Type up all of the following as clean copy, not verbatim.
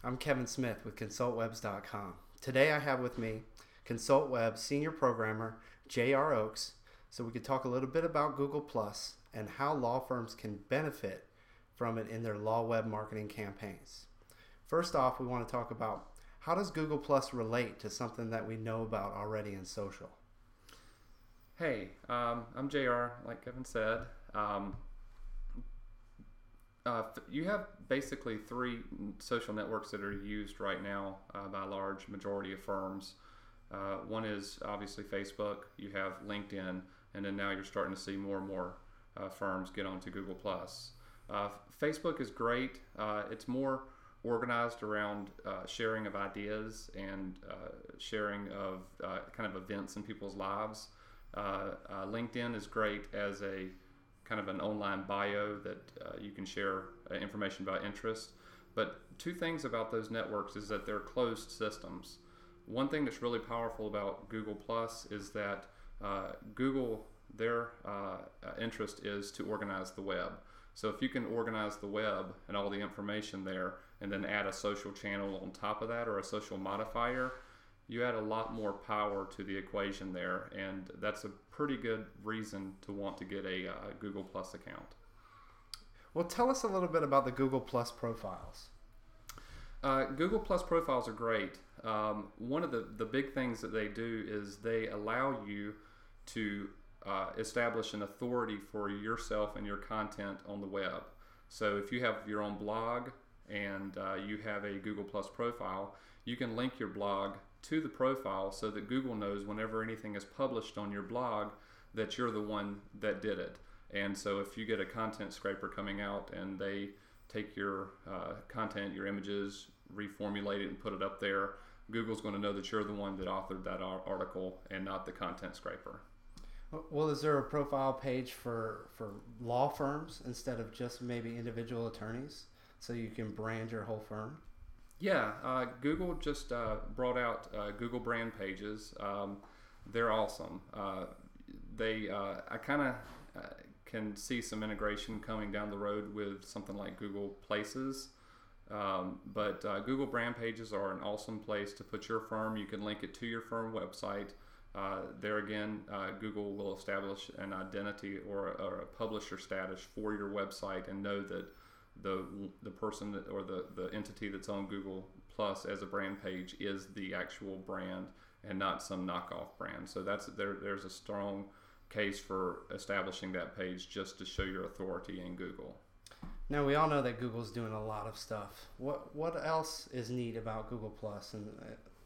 I'm Kevin Smith with ConsultWebs.com. Today I have with me ConsultWeb Senior Programmer J.R. Oaks, so we could talk a little bit about Google Plus and how law firms can benefit from it in their law web marketing campaigns. First off, we want to talk about how does Google Plus relate to something that we know about already in social? Hey, I'm JR, like Kevin said. You have basically three social networks that are used right now by a large majority of firms. One is obviously Facebook, you have LinkedIn, and then now you're starting to see more and more firms get onto Google+. Facebook is great. It's more organized around sharing of ideas and sharing of kind of events in people's lives. LinkedIn is great as a kind of an online bio that you can share information about interest. But two things about those networks is that they're closed systems. One thing that's really powerful about Google Plus is that Google, their interest is to organize the web. So if you can organize the web and all the information there and then add a social channel on top of that or a social modifier, you add a lot more power to the equation there, and that's a pretty good reason to want to get a Google Plus account. Well, tell us a little bit about the Google Plus profiles. Google Plus profiles are great. One of the big things that they do is they allow you to establish an authority for yourself and your content on the web. So if you have your own blog and you have a Google Plus profile, you can link your blog to the profile so that Google knows whenever anything is published on your blog that you're the one that did it. And so if you get a content scraper coming out and they take your content, your images, reformulate it and put it up there, Google's going to know that you're the one that authored that article and not the content scraper. Well, is there a profile page for law firms instead of just maybe individual attorneys so you can brand your whole firm? Yeah, Google just brought out Google brand pages. They're awesome. I kind of can see some integration coming down the road with something like Google Places. But Google brand pages are an awesome place to put your firm. You can link it to your firm website. There again, Google will establish an identity or a publisher status for your website and know that the person that, or the entity that's on Google Plus as a brand page is the actual brand and not some knockoff brand. So there's a strong case for establishing that page just to show your authority in Google. Now we all know that Google's doing a lot of stuff. What else is neat about Google Plus, and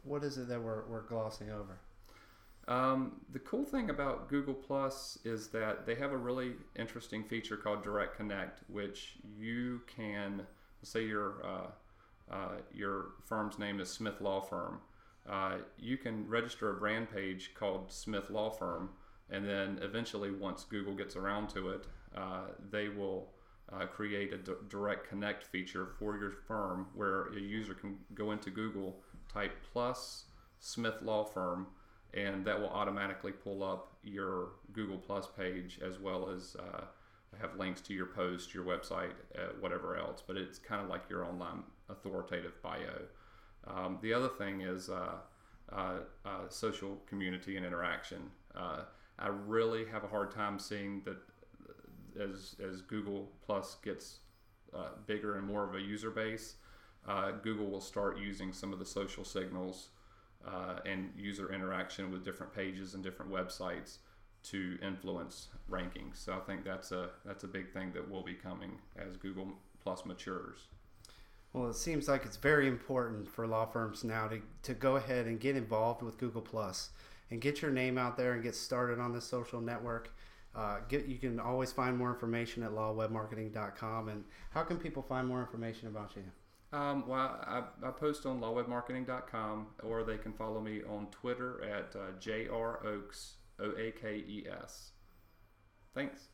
what is it that we're glossing over? The cool thing about Google Plus is that they have a really interesting feature called Direct Connect, which you can say your firm's name is Smith Law Firm. You can register a brand page called Smith Law Firm, and then eventually, once Google gets around to it, they will create a Direct Connect feature for your firm, where a user can go into Google, type plus Smith Law Firm, and that will automatically pull up your Google Plus page as well as have links to your post, your website, whatever else. But it's kind of like your online authoritative bio. The other thing is social community and interaction. I really have a hard time seeing that as Google Plus gets bigger and more of a user base, Google will start using some of the social signals and user interaction with different pages and different websites to influence rankings. So I think that's a big thing that will be coming as Google Plus matures. Well, it seems like it's very important for law firms now to go ahead and get involved with Google Plus and get your name out there and get started on this social network. You can always find more information at lawwebmarketing.com. And how can people find more information about you? Well, I post on lawwebmarketing.com, or they can follow me on Twitter at JR Oaks, OAKES. Thanks.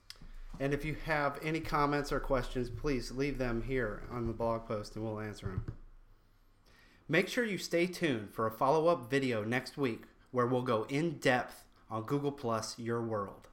And if you have any comments or questions, please leave them here on the blog post and we'll answer them. Make sure you stay tuned for a follow-up video next week where we'll go in depth on Google Plus Your World.